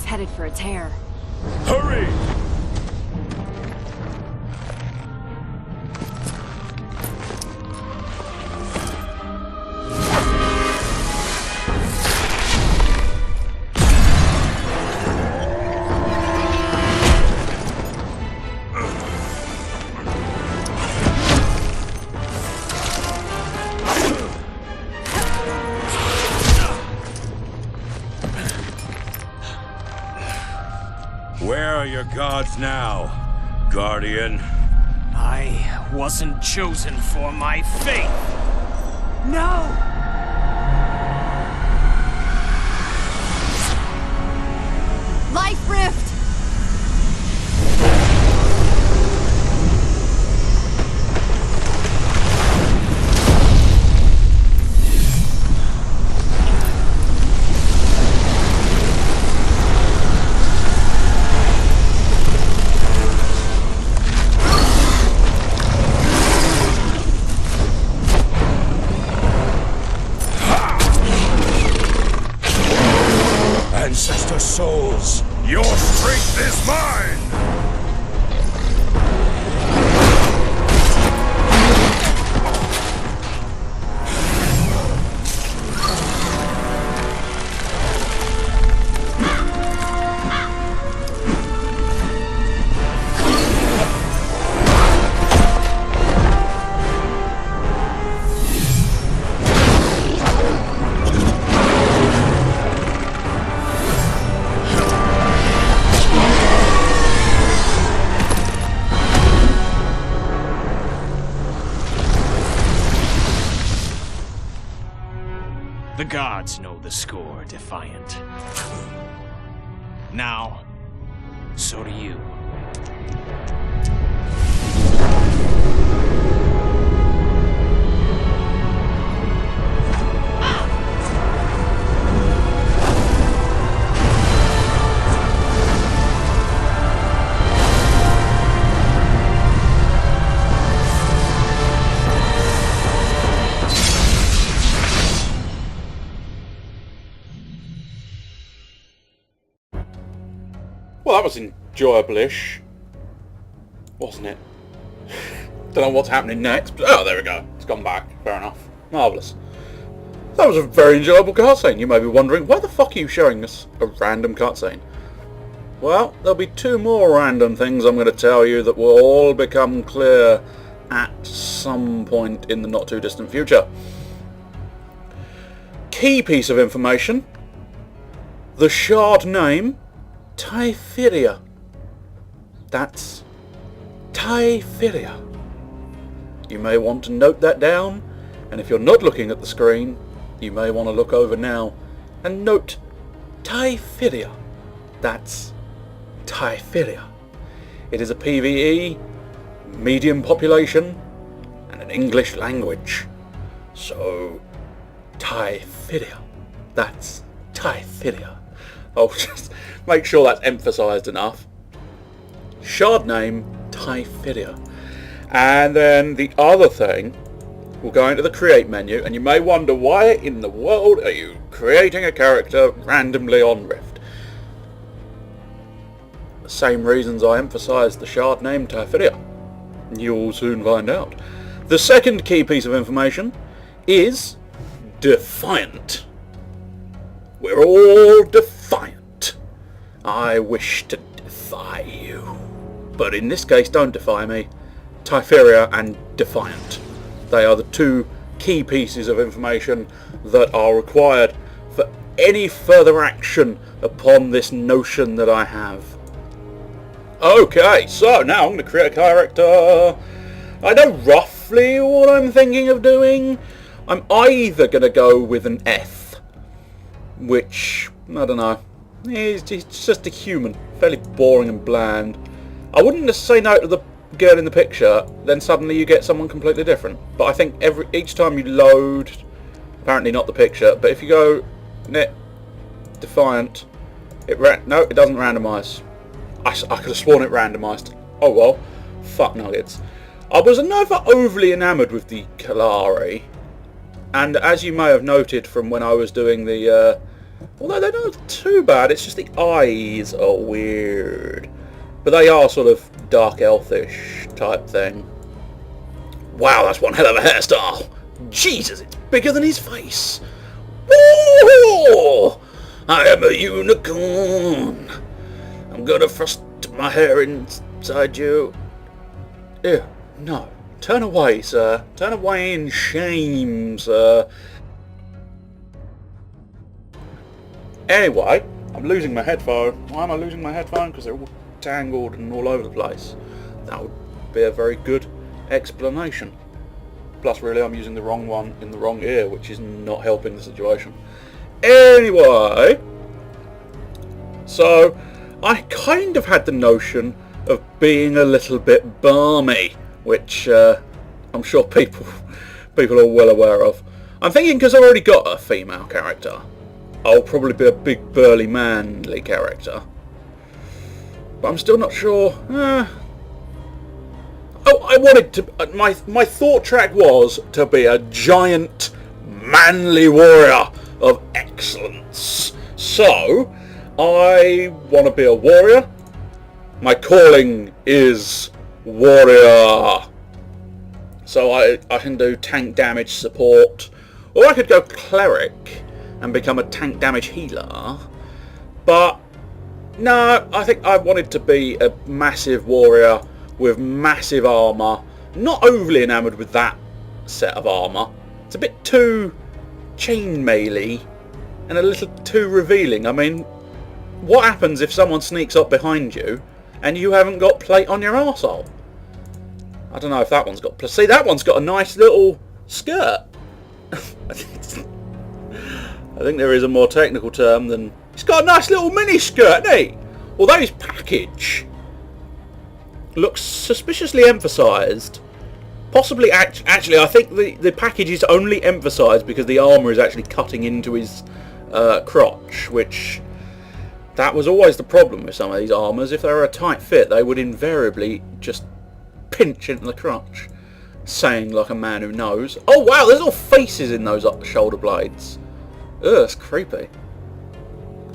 headed for a tear. Hurry! Where are your gods now, Guardian? I wasn't chosen for my fate. No! Life Rift! Ancestor souls, your strength is mine! The gods know the score, Defiant. Now, so do you. Well, that was enjoyable-ish, wasn't it? Don't know what's happening next, but oh, there we go. It's gone back. Fair enough. Marvellous. That was a very enjoyable cutscene. You may be wondering, why the fuck are you showing us a random cutscene? Well, there'll be two more random things I'm going to tell you that will all become clear at some point in the not-too-distant future. Key piece of information. The shard name... Typhyria. That's Typhyria. You may want to note that down, and if you're not looking at the screen, you may want to look over now and note Typhyria. That's Typhyria. It is a PvE, medium population, and an English language. So, Typhyria. That's Typhyria. I'll just make sure that's emphasised enough. Shard name, Typhyria. And then the other thing, we'll go into the create menu, and you may wonder, why in the world are you creating a character randomly on Rift? The same reasons I emphasised the shard name, Typhyria. You'll soon find out. The second key piece of information is Defiant. We're all defiant. I wish to defy you. But in this case, don't defy me. Typhyria and Defiant. They are the two key pieces of information that are required for any further action upon this notion that I have. Okay, so now I'm going to create a character. I know roughly what I'm thinking of doing. I'm either going to go with an F, which, I don't know, he's just a human, fairly boring and bland. I wouldn't just say no to the girl in the picture, then suddenly you get someone completely different. But I think each time you load, apparently not the picture, but if you go net Defiant, it doesn't randomise. I could have sworn it randomised. Oh well, fuck nuggets. I was never overly enamoured with the Kalari, and as you may have noted from when I was doing the Although they're not too bad, it's just the eyes are weird. But they are sort of dark elfish type thing. Wow, that's one hell of a hairstyle. Jesus, it's bigger than his face. Whoa! I am a unicorn. I'm gonna thrust my hair inside you. Ew, no. Turn away, sir. Turn away in shame, sir. Anyway, I'm losing my headphone. Why am I losing my headphone? Because they're all tangled and all over the place. That would be a very good explanation. Plus, really, I'm using the wrong one in the wrong ear, which is not helping the situation. Anyway, so I kind of had the notion of being a little bit balmy, which I'm sure people are well aware of. I'm thinking because I've already got a female character, I'll probably be a big burly manly character. But I'm still not sure. Oh, I wanted to. My thought track was to be a giant manly warrior of excellence. So I want to be a warrior. My calling is warrior. So I can do tank damage support, or I could go cleric and become a tank damage healer. But no, I think I wanted to be a massive warrior with massive armour. Not overly enamoured with that set of armour. It's a bit too chainmail-y and a little too revealing. I mean, what happens if someone sneaks up behind you and you haven't got plate on your arsehole? I don't know if that one's got... See, that one's got a nice little skirt. I think there is a more technical term than... It's got a nice little mini skirt, hasn't he? Although his package looks suspiciously emphasised. Possibly, actually, I think the package is only emphasised because the armour is actually cutting into his crotch, which... That was always the problem with some of these armours. If they were a tight fit, they would invariably just pinch into the crotch. Saying like a man who knows. Oh wow, there's all faces in those shoulder blades. Ugh, that's creepy.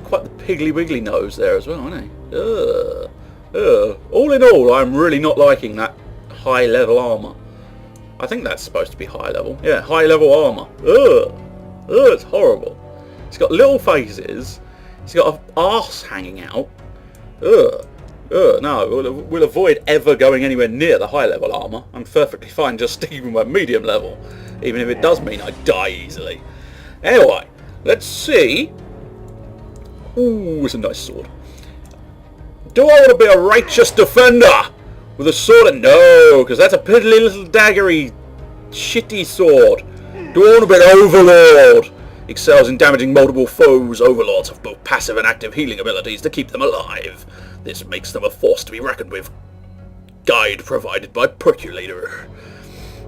Quite the piggly wiggly nose there as well, isn't he? Ugh. Ugh. All in all, I'm really not liking that high level armour. I think that's supposed to be high level. Yeah, high level armour. Ugh. Ugh, it's horrible. It's got little faces. It's got an arse hanging out. Ugh. Ugh, no, we'll avoid ever going anywhere near the high level armour. I'm perfectly fine just sticking with my medium level, even if it does mean I die easily. Anyway, let's see. Ooh, it's a nice sword. Do I want to be a righteous defender with a sword? No, because that's a piddly little daggery, shitty sword. Do I want to be an overlord? Excels in damaging multiple foes. Overlords have both passive and active healing abilities to keep them alive. This makes them a force to be reckoned with. Guide provided by Percolator.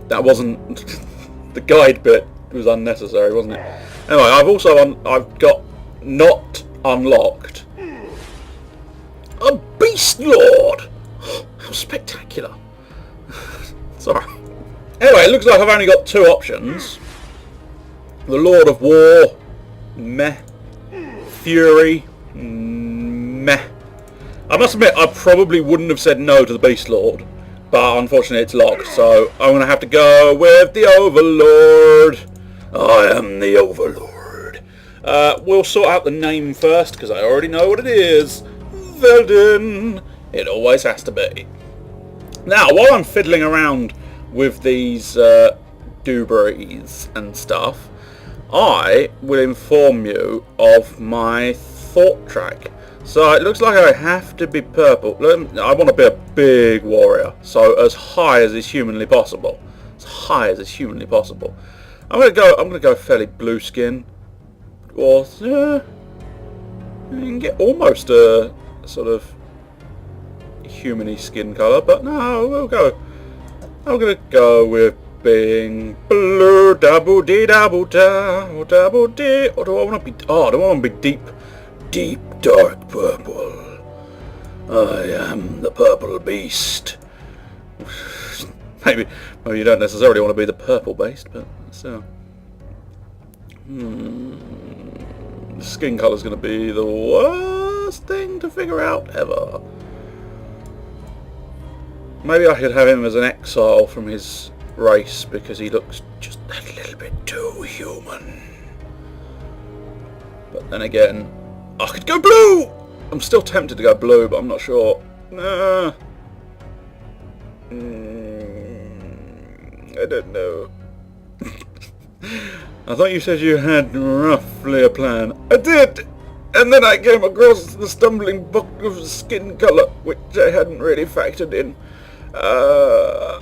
That wasn't... the guide bit was unnecessary, wasn't it? Anyway, I've got not unlocked a Beast Lord. How spectacular. Sorry. Anyway, it looks like I've only got two options. The Lord of War, meh. Fury, meh. I must admit, I probably wouldn't have said no to the Beast Lord, but unfortunately it's locked, so I'm going to have to go with the Overlord. I am the Overlord. We'll sort out the name first, because I already know what it is. Velden. It always has to be. Now, while I'm fiddling around with these dooberries and stuff, I will inform you of my thought track. So it looks like I have to be purple. I want to be a big warrior, so as high as is humanly possible. As high as is humanly possible. I'm gonna go fairly blue skin, or you can get almost a sort of humany skin colour, but no, I'm gonna go with being blue, double D, double da, double D. Or do I want to be? Oh, do I want to be deep, dark purple? I am the purple beast. maybe you don't necessarily want to be the purple beast, but so. skin colour is going to be the worst thing to figure out ever. Maybe I could have him as an exile from his race because he looks just a little bit too human. But then again, I could go blue! I'm still tempted to go blue, but I'm not sure. Nah. I don't know. I thought you said you had roughly a plan. I did! And then I came across the stumbling block of skin colour, which I hadn't really factored in. I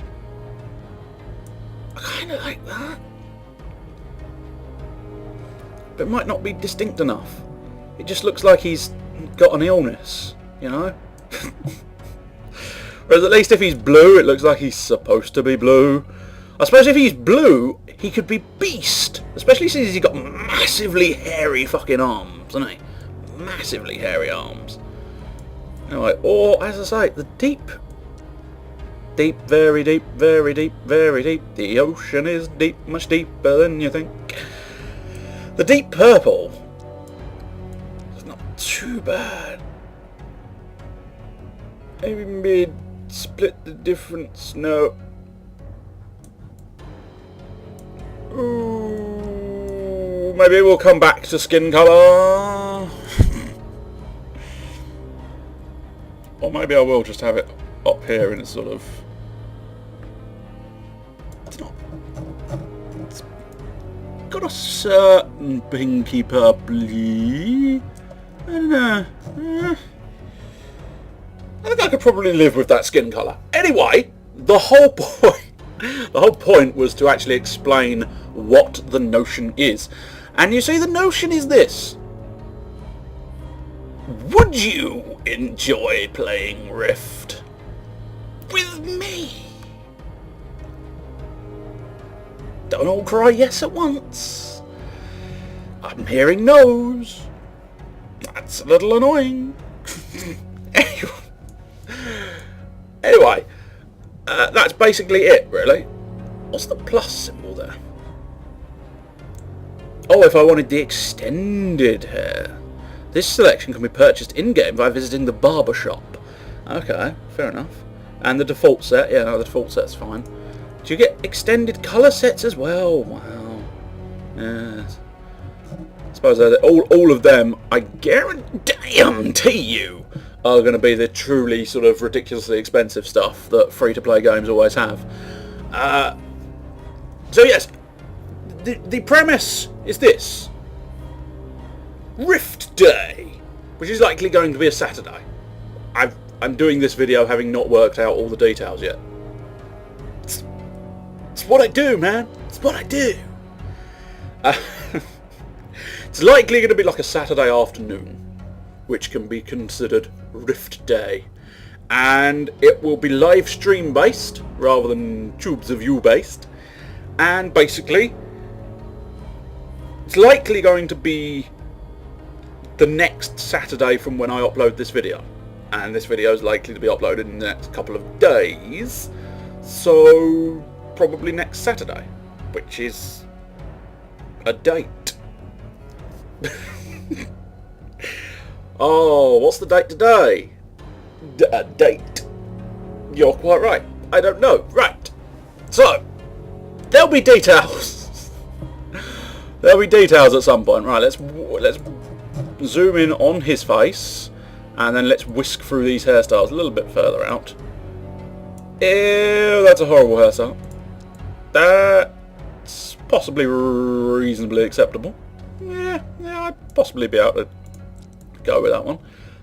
kind of like that. But it might not be distinct enough. It just looks like he's got an illness, you know? Whereas at least if he's blue, it looks like he's supposed to be blue. I suppose if he's blue, he could be Beast. Especially since he's got massively hairy fucking arms, hasn't he? Massively hairy arms. Anyway, or, as I say, the deep, very deep, very deep, very deep. The ocean is deep, much deeper than you think. The deep purple. It's not too bad. Maybe mid split the difference. No. Ooh, maybe we'll come back to skin colour. Or maybe I will just have it up here and it's sort of... It's not... It's got a certain pinky purpley. I don't know. I think I could probably live with that skin colour. Anyway, the whole point was to actually explain what the notion is. And you see, the notion is this. Would you enjoy playing Rift with me? Don't all cry yes at once. I'm hearing no's. That's a little annoying. Anyway, that's basically it, really. What's the plus symbol there? Oh, if I wanted the extended hair. This selection can be purchased in-game by visiting the barber shop. Okay, fair enough. And the default set, yeah, no, the default set's fine. Do you get extended colour sets as well? Wow. Yes. I suppose all of them, I guarantee you, are going to be the truly sort of ridiculously expensive stuff that free-to-play games always have. So yes, the premise is this. Rift Day, which is likely going to be a Saturday. I'm doing this video having not worked out all the details yet. It's what I do, man. It's what I do. It's likely going to be like a Saturday afternoon, which can be considered Rift Day. And it will be live stream based rather than Tubes of You based. And basically, it's likely going to be the next Saturday from when I upload this video. And this video is likely to be uploaded in the next couple of days. So, probably next Saturday, which is a date. Oh, what's the date today? A date. You're quite right. I don't know. Right. So, there'll be details. There'll be details at some point. Right, let's zoom in on his face, and then let's whisk through these hairstyles a little bit further out. Ew, that's a horrible hairstyle. That's possibly reasonably acceptable. Yeah, I'd possibly be able to go with that one.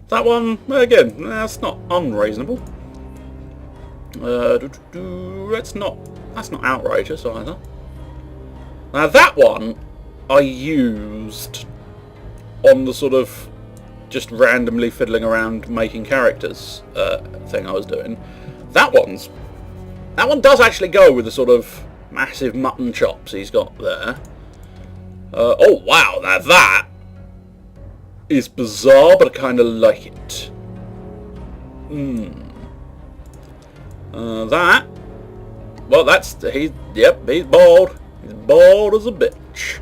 That one, again, that's not unreasonable. That's not outrageous either. Now that one I used on the sort of just randomly fiddling around making characters thing I was doing. That one does actually go with the sort of massive mutton chops he's got there. Oh wow, now that is bizarre, but I kind of like it. That, well, he's bald. He's bald as a bitch.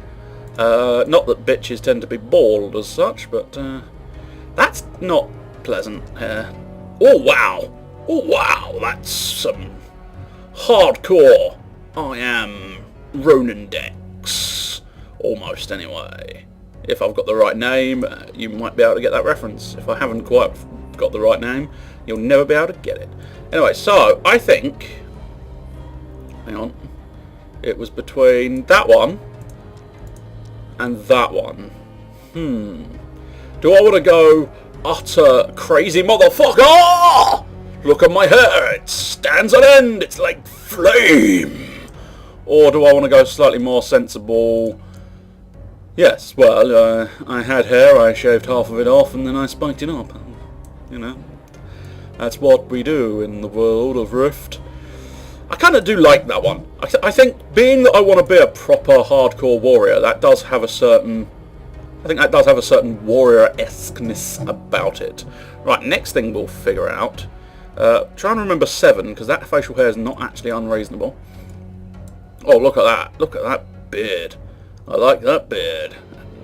Not that bitches tend to be bald as such, but that's not pleasant hair. Oh wow! Oh wow! That's some hardcore. I am Ronan Dex. Almost, anyway. If I've got the right name, you might be able to get that reference. If I haven't quite got the right name, you'll never be able to get it. Anyway, so I think... Hang on. It was between that one and that one. Do I want to go utter crazy motherfucker? Look at my hair, it stands on end, it's like flame. Or do I want to go slightly more sensible? Yes, well, I had hair, I shaved half of it off and then I spiked it up. You know, that's what we do in the world of Rift. I kind of do like that one. I think being that I want to be a proper hardcore warrior, that does have a certain... I think that does have a certain warrior-esqueness about it. Right, next thing we'll figure out. Try and remember 7, because that facial hair is not actually unreasonable. Oh, look at that. Look at that beard. I like that beard.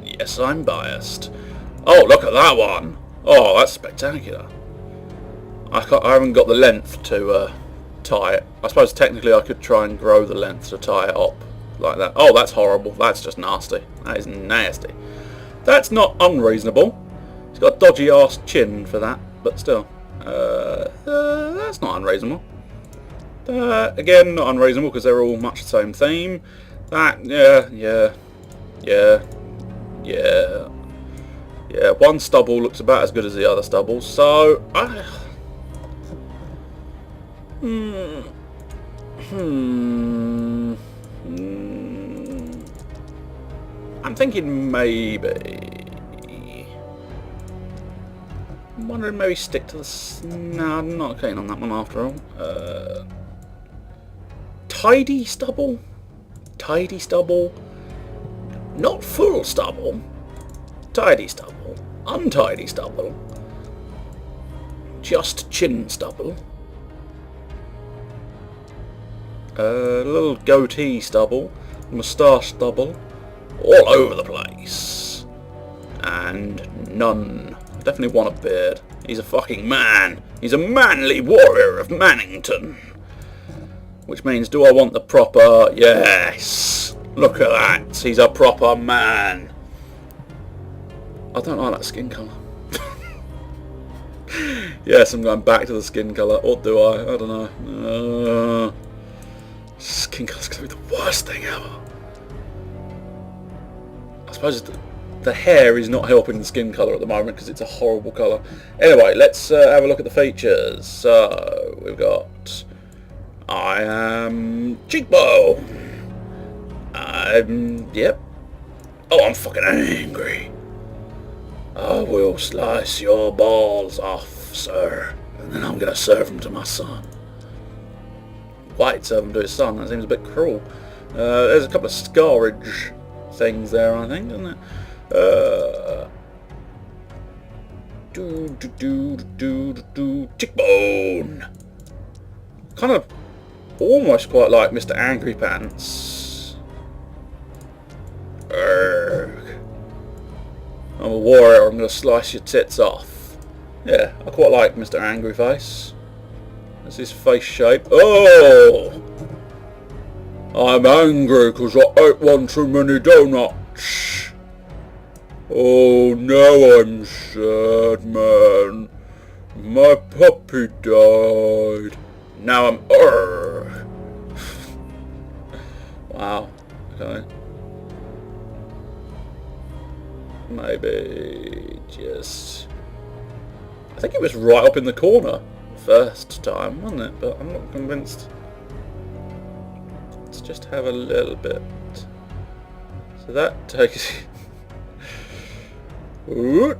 Yes, I'm biased. Oh, look at that one. Oh, that's spectacular. I haven't got the length to tie it. I suppose technically I could try and grow the length to tie it up like that. Oh, that's horrible. That's just nasty. That is nasty. That's not unreasonable. He's got a dodgy arse chin for that, but still. That's not unreasonable. Again, not unreasonable because they're all much the same theme. That, yeah. One stubble looks about as good as the other stubble, so I'm thinking maybe. I'm wondering maybe stick to the. No, I'm not keen on that one after all. Tidy stubble? Tidy stubble? Not full stubble. Tidy stubble. Untidy stubble. Just chin stubble. A little goatee stubble. Moustache stubble. All over the place. And none. I definitely want a beard. He's a fucking man. He's a manly warrior of Mannington. Which means, do I want the proper... Yes! Look at that! He's a proper man! I don't like that skin colour. Yes, I'm going back to the skin colour. Or do I? I don't know. Skin colour's going to be the worst thing ever. I suppose the hair is not helping the skin colour at the moment because it's a horrible colour. Anyway, let's have a look at the features. So, we've got... I am cheekbone. Yep. Oh, I'm fucking angry. I will slice your balls off, sir, and then I'm gonna serve them to my son. Why he'd serve them to his son? That seems a bit cruel. There's a couple of scarage things there, I think, isn't there? Cheekbone. Kind of. Almost quite like Mr. Angry Pants. Urgh. I'm a warrior, I'm going to slice your tits off. Yeah, I quite like Mr. Angry Face. That's his face shape. Oh! I'm angry because I ate one too many donuts. Oh, now I'm sad, man. My puppy died. Now I'm... Wow. Okay. Maybe just... I think it was right up in the corner first time, wasn't it? But I'm not convinced. Let's just have a little bit. So that takes... I'm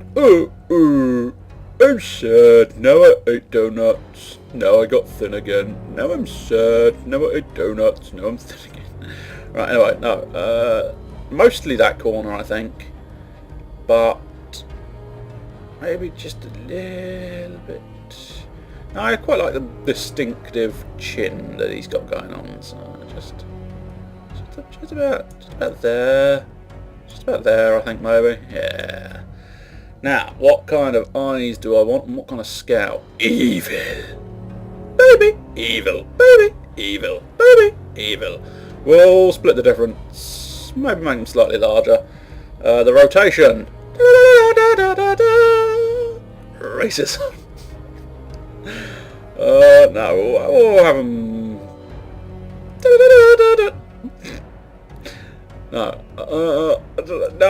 sad. Now I ate donuts. Now I got thin again. Now I'm sad. Now I ate donuts. Now I'm thin again. Right, anyway, no. Mostly that corner, I think. But maybe just a little bit. No, I quite like the distinctive chin that he's got going on. So just about there. Just about there, I think, maybe. Yeah. Now, what kind of eyes do I want and what kind of scout? Evil. Baby. Evil. Baby. Evil. Baby. Evil. We'll split the difference. Maybe make them slightly larger. The rotation. Racism. No, we'll have them. No,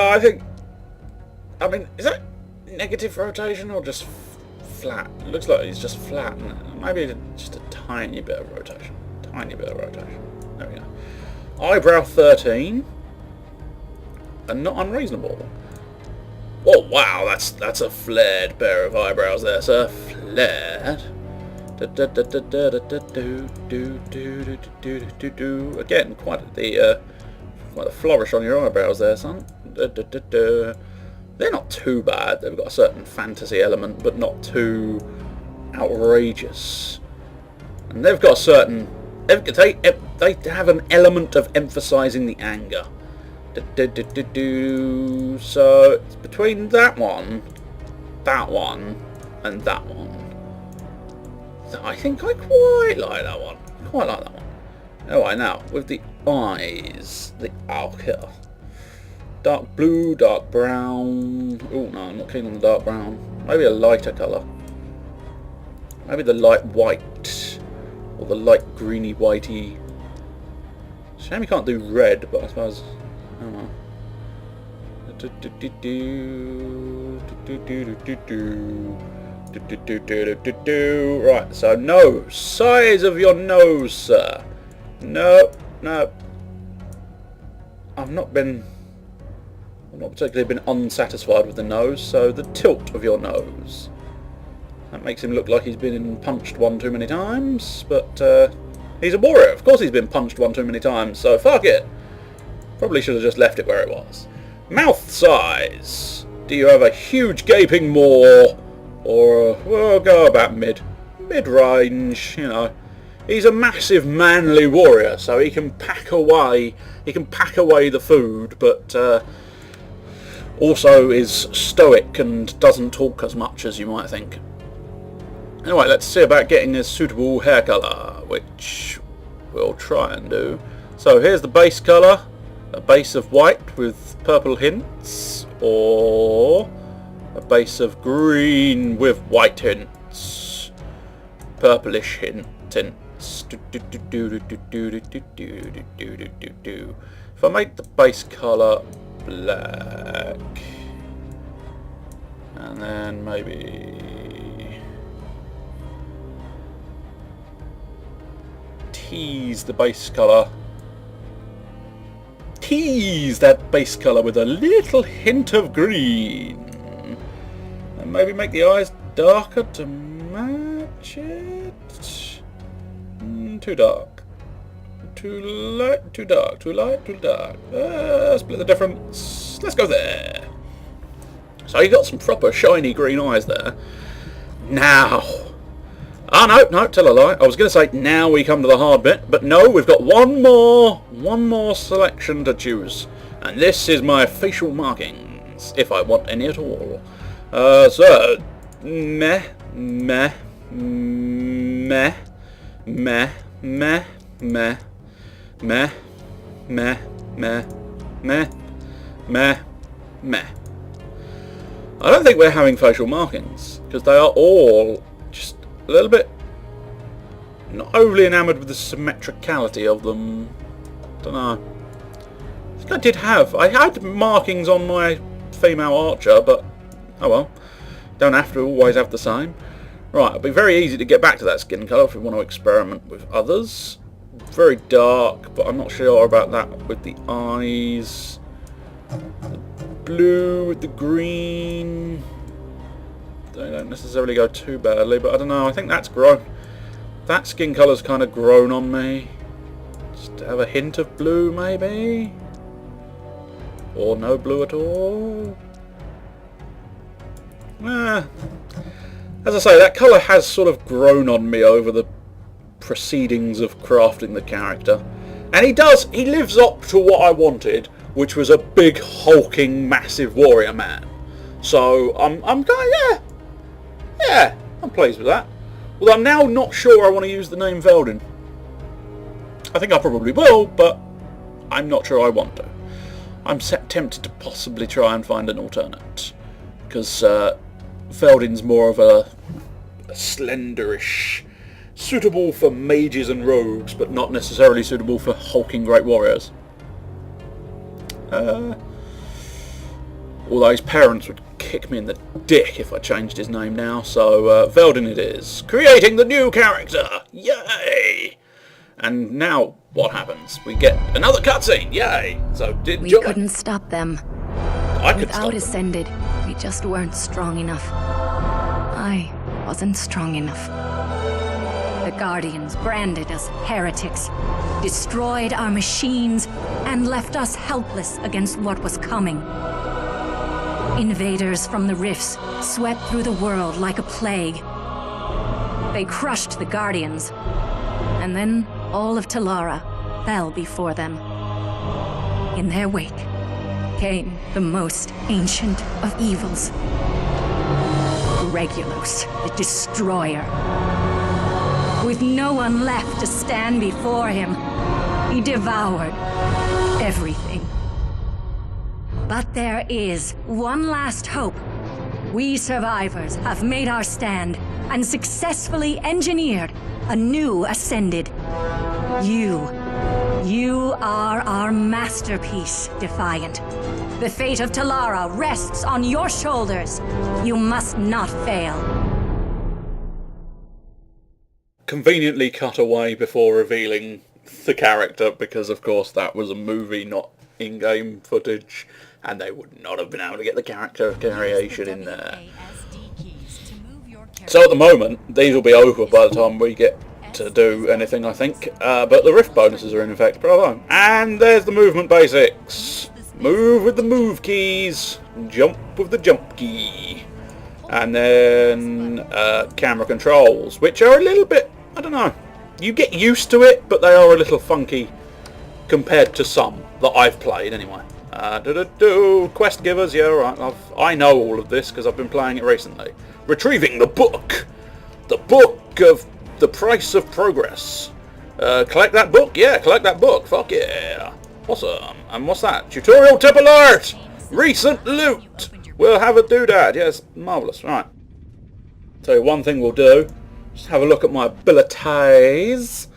I think. I mean, is that negative rotation or just flat? It looks like it's just flat. Maybe just a tiny bit of rotation. Tiny bit of rotation. There we go. Eyebrow 13. And not unreasonable. Oh wow, that's a flared pair of eyebrows there, sir. Flared. Again, quite the flourish on your eyebrows there, son. They're not too bad. They've got a certain fantasy element, but not too outrageous. And they've got a certain. They have an element of emphasising the anger. So it's between that one, and that one. I think I quite like that one. Quite like that one. Alright, now with the eyes, the here. Dark blue, dark brown. Oh no, I'm not keen on the dark brown. Maybe a lighter colour. Maybe the light white, or the light greeny whitey. Shame you can't do red, but I suppose. Oh well. Right, so nose. Size of your nose, sir. No. I've not particularly been unsatisfied with the nose, so the tilt of your nose. That makes him look like he's been punched one too many times, but he's a warrior. Of course he's been punched one too many times, so fuck it. Probably should have just left it where it was. Mouth size. Do you have a huge gaping maw? Or, well, go about mid-range, you know. He's a massive manly warrior, so he can pack away the food, but also is stoic and doesn't talk as much as you might think. Anyway, let's see about getting a suitable hair colour, which we'll try and do. So here's the base colour, a base of white with purple hints, or a base of green with white hints, purplish hints. If I make the base colour black, and then maybe tease the base colour. Tease that base colour with a little hint of green. And maybe make the eyes darker to match it. Too dark. Too light, too dark. Too light, too dark. Split the difference. Let's go there. So you got some proper shiny green eyes there. Now. Oh no, tell a lie. I was going to say now we come to the hard bit, but no, we've got one more selection to choose. And this is my facial markings, if I want any at all. So, meh, meh, meh, meh, meh, meh, meh, meh, meh, meh, meh, meh. I don't think we're having facial markings, because they are all just a little bit not overly enamoured with the symmetricality of them. Don't know. I think I had markings on my female archer, but oh well. Don't have to always have the same. Right, it'll be very easy to get back to that skin colour if we want to experiment with others. Very dark, but I'm not sure about that with the eyes. The blue with the green. They don't necessarily go too badly, but I don't know. I think that's grown. That skin colour's kind of grown on me. Just have a hint of blue, maybe? Or no blue at all? As I say, that colour has sort of grown on me over the proceedings of crafting the character. And he lives up to what I wanted, which was a big, hulking, massive warrior man. So I'm going, yeah, I'm pleased with that. Well, I'm now not sure I want to use the name Veldin. I think I probably will, but I'm not sure I want to. I'm tempted to possibly try and find an alternate, because Veldin's more of a slenderish, suitable for mages and rogues, but not necessarily suitable for hulking great warriors. Although his parents would kick me in the dick if I changed his name now, so Veldin it is. Creating the new character! Yay! And now what happens? We get another cutscene! Yay! So we couldn't stop them. I could Without Ascended, we just weren't strong enough. I wasn't strong enough. The Guardians branded us heretics, destroyed our machines, and left us helpless against what was coming. Invaders from the rifts swept through the world like a plague. They crushed the Guardians, and then all of Talara fell before them. In their wake came the most ancient of evils, Regulus, the Destroyer. With no one left to stand before him, he devoured everything. But there is one last hope. We survivors have made our stand and successfully engineered a new Ascended. You are our masterpiece, Defiant. The fate of Talara rests on your shoulders. You must not fail. Conveniently cut away before revealing the character, because of course that was a movie, not in-game footage, and they would not have been able to get the character variation in there. So at the moment, these will be over by the time we get to do anything, I think. But the rift bonuses are in effect. Bravo. And there's the movement basics. Move with the move keys. Jump with the jump key. And then camera controls, which are a little bit, I don't know. You get used to it, but they are a little funky compared to some that I've played anyway. Quest givers, yeah, right. I know all of this because I've been playing it recently. Retrieving the book. The book of the price of progress. Collect that book? Yeah, collect that book. Fuck yeah. Awesome. And what's that? Tutorial tip alert! Recent loot! We'll have a doodad. Yes, marvellous. Right. So one thing we'll do, just have a look at my abilities.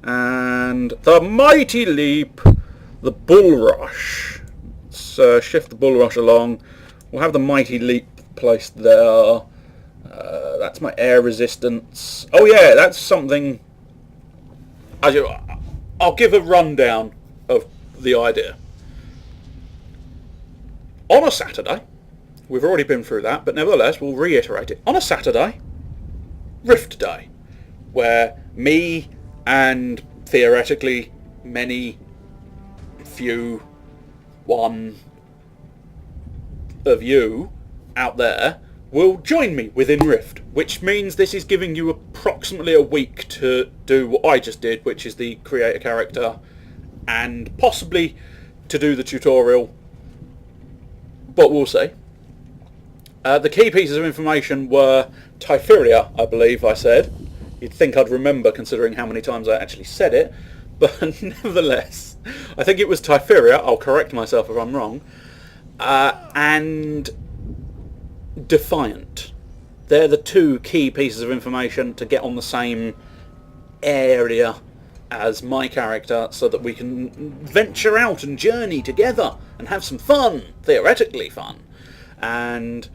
And the Mighty Leap, the Bull Rush. Let's shift the Bull Rush along. We'll have the Mighty Leap placed there. That's my air resistance. Oh yeah, that's something. I'll give a rundown of the idea. On a Saturday, we've already been through that, but nevertheless we'll reiterate it. On a Saturday, Rift Day, where me and theoretically one of you out there will join me within Rift, which means this is giving you approximately a week to do what I just did, which is the create a character and possibly to do the tutorial, but we'll see. The key pieces of information were Typhyria, I believe I said. You'd think I'd remember considering how many times I actually said it, but nevertheless, I think it was Typhyria, I'll correct myself if I'm wrong, and Defiant. They're the two key pieces of information to get on the same area as my character so that we can venture out and journey together and have some fun, theoretically fun. And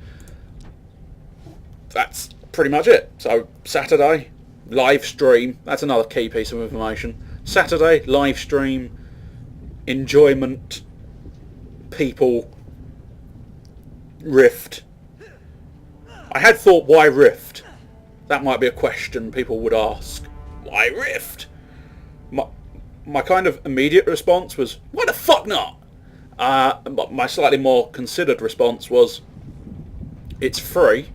that's pretty much it. So Saturday, live stream, that's another key piece of information. Saturday, live stream, enjoyment, people, Rift. I had thought, why Rift? That might be a question people would ask. Why Rift? My kind of immediate response was, why the fuck not? But my slightly more considered response was, it's free.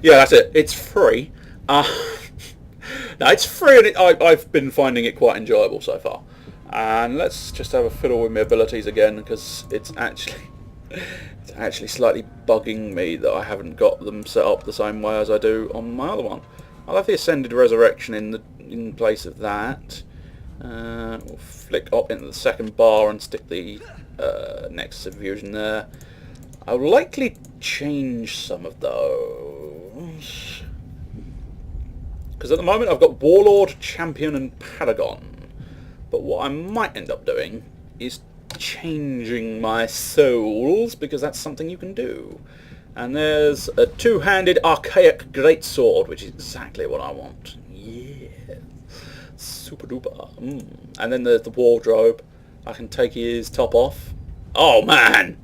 Yeah, that's it. It's free. No, it's free, and I've been finding it quite enjoyable so far. And let's just have a fiddle with my abilities again, because it's actually slightly bugging me that I haven't got them set up the same way as I do on my other one. I'll have the Ascended Resurrection in place of that. We'll flick up into the second bar and stick the Nexus of Fusion there. I'll likely change some of those, because at the moment I've got Warlord, Champion and Paragon. But what I might end up doing is changing my souls, because that's something you can do. And there's a two-handed archaic greatsword, which is exactly what I want. Yeah, super duper. And then there's the wardrobe. I can take his top off. Oh man!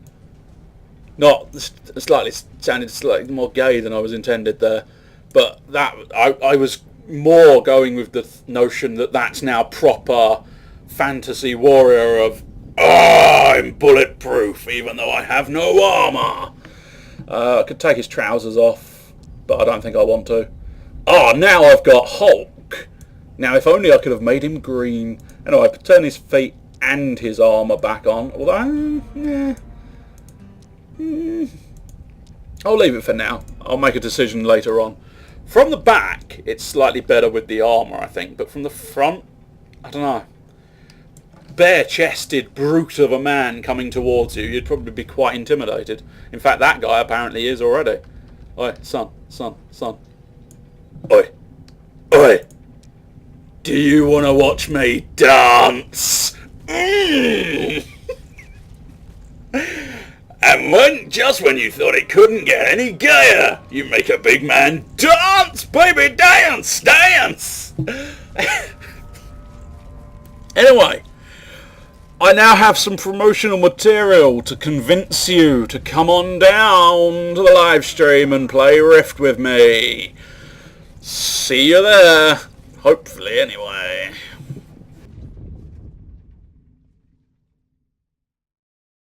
Not sounded slightly more gay than I was intended there, but that I was more going with the notion that that's now proper fantasy warrior of I'm bulletproof even though I have no armour. I could take his trousers off, but I don't think I want to. Oh, now I've got Hulk. Now if only I could have made him green. Anyway, I could turn his feet and his armour back on, although I'll leave it for now. I'll make a decision later on. From the back it's slightly better with the armour, I think, but from the front, I don't know. Bare-chested brute of a man coming towards you, you'd probably be quite intimidated. In fact, that guy apparently is already. Oi, son. Oi. Do you want to watch me dance? And just when you thought it couldn't get any gayer, you make a big man dance, baby, dance! Anyway, I now have some promotional material to convince you to come on down to the live stream and play Rift with me. See you there. Hopefully, anyway.